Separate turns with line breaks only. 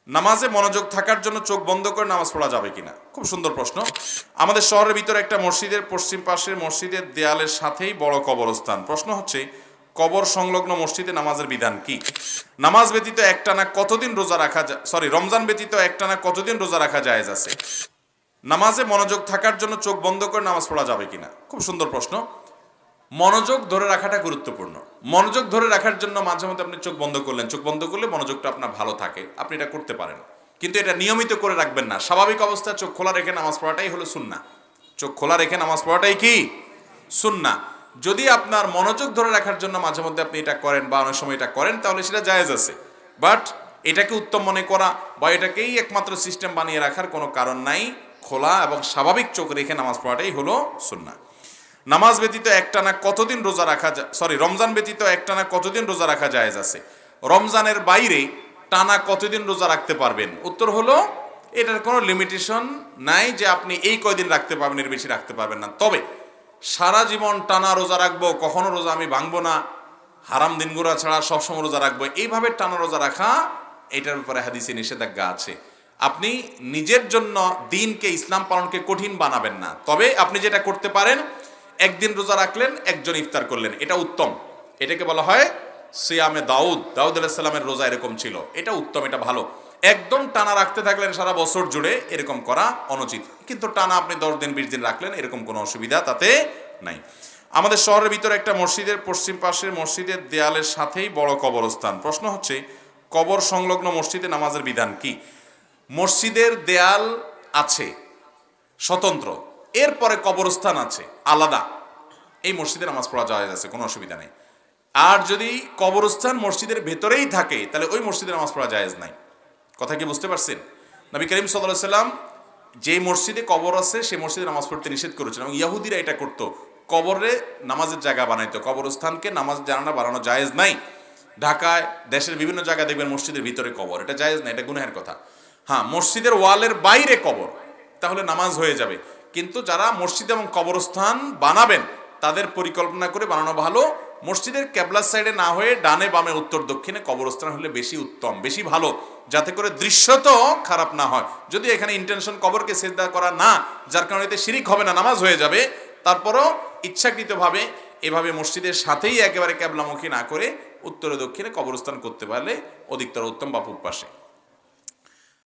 নামাজে মনোযোগ থাকার জন্য চোখ বন্ধ করে নামাজ পড়া যাবে কিনা? খুব সুন্দর প্রশ্ন। আমাদের শহরের ভিতরে একটা মসজিদের পশ্চিম পাশের মসজিদের দেয়ালের সাথেই বড় কবরস্থান। প্রশ্ন হচ্ছে, কবর সংলগ্ন মসজিদে নামাজের বিধান কি? নামাজ ব্যতীত একটানা কতদিন রোজা রাখা রমজান ব্যতীত একটানা কতদিন রোজা রাখা জায়েজ আছে? নামাজে মনোযোগ থাকার জন্য চোখ বন্ধ করে নামাজ পড়া যাবে কিনা? খুব সুন্দর প্রশ্ন। মনোযোগ ধরে রাখাটা গুরুত্বপূর্ণ। মনোযোগ ধরে রাখার জন্য মাঝে মধ্যে আপনি চোখ বন্ধ করলেন, চোখ বন্ধ করলে মনোযোগটা আপনার ভালো থাকে, আপনি এটা করতে পারেন, কিন্তু এটা নিয়মিত করে রাখবেন না। স্বাভাবিক অবস্থায় চোখ খোলা রেখে নামাজ পড়াটাই হলো সুন্নাহ। চোখ খোলা রেখে নামাজ পড়াটাই কি সুন্নাহ। যদি আপনার মনোযোগ ধরে রাখার জন্য মাঝে মধ্যে আপনি এটা করেন বা অনেক সময় এটা করেন, তাহলে সেটা জায়েজ আছে। বাট এটাকে উত্তম মনে করা বা এটাকেই একমাত্র সিস্টেম বানিয়ে রাখার কোনো কারণ নাই। খোলা এবং স্বাভাবিক চোখ রেখে নামাজ পড়াটাই হলো সুন্নাহ। নামাজ ব্যতীত একটানা কতদিন রোজা রাখা রমজান ব্যতীত একটানা কতদিন রোজা রাখা জায়েজ আছে? রমজানের বাইরে টানা কতদিন রোজা রাখতে পারবেন? উত্তর হলো, এটার কোনো লিমিটেশন নাই যে আপনি এই কয়দিন রাখতে পারবেন, এর বেশি রাখতে পারবেন না। তবে সারা জীবন টানা রোজা রাখবো, কখনো রোজা আমি ভাঙবো না, হারাম দিনগুলো ছাড়া সবসময় রোজা রাখবো, এইভাবে টানা রোজা রাখা, এটার ব্যাপারে হাদিসে নিষেধাজ্ঞা আছে। আপনি নিজের জন্য দিনকে, ইসলাম পালনকে কঠিন বানাবেন না। তবে আপনি যেটা করতে পারেন, একদিন রোজা রাখলেন, একজন ইফতার করলেন, এটা উত্তম। এটাকে বলা হয় সিয়ামে দাউদ। দাউদ আলাইহিস সালামের রোজা এরকম ছিল, এটা উত্তম, এটা ভালো। একদম টানা রাখতে থাকলেন সারা বছর জুড়ে, এরকম করা অনুচিত। কিন্তু টানা আপনি 10 দিন 20 দিন রাখলেন, এরকম কোনো অসুবিধা তাতে নাই। আমাদের শহরের ভিতরে একটা মসজিদের পশ্চিম পাশের মসজিদের দেয়ালের সাথেই বড় কবরস্থান। প্রশ্ন হচ্ছে, কবর সংলগ্ন মসজিদে নামাজের বিধান কি? মসজিদের দেয়াল আছে স্বতন্ত্র, এরপরে কবরস্থান আছে আলাদা, এই মসজিদে নামাজ পড়া জায়েজ আছে, কোনো অসুবিধা নেই। আর যদি কবরস্থান মসজিদের ভেতরেই থাকে, তাহলে ওই মসজিদে নামাজ পড়া জায়েজ নাই। কথা কি বুঝতে পারছেন? নবী করিম সাল্লাল্লাহু আলাইহি সাল্লাম যে মসজিদে কবর আছে সেই মসজিদে নামাজ পড়তে নিষেধ করেছেন, এবং ইহুদিরা এটা করতো, কবরে নামাজের জায়গা বানাইতো। কবরস্থানকে নামাজ জানা বানানো জায়েজ নাই। ঢাকায়, দেশের বিভিন্ন জায়গায় দেখবেন মসজিদের ভিতরে কবর, এটা জায়েজ না, এটা গুনাহের কথা। হ্যাঁ, মসজিদের ওয়ালের বাইরে কবর, তাহলে নামাজ হয়ে যাবে। কিন্তু যারা মসজিদ এবং কবরস্থান বানাবেন, তাদের পরিকল্পনা করে বানানো ভালো। মসজিদের কেবলার সাইডে না হয়ে ডানে বামে উত্তর দক্ষিণে কবরস্থান হলে বেশি উত্তম, বেশি ভালো, যাতে করে দৃশ্য তো খারাপ না হয়। যদি এখানে ইন্টেনশন কবরকে সিজদা করা না, যার কারণে এতে শিরিক হবে না, নামাজ হয়ে যাবে, তারপরও ইচ্ছাকৃতভাবে এভাবে মসজিদের সাথেই একেবারে কেবলামুখী না করে উত্তরে দক্ষিণে কবরস্থান করতে পারলে অধিকতর উত্তম বা পূব পাশে।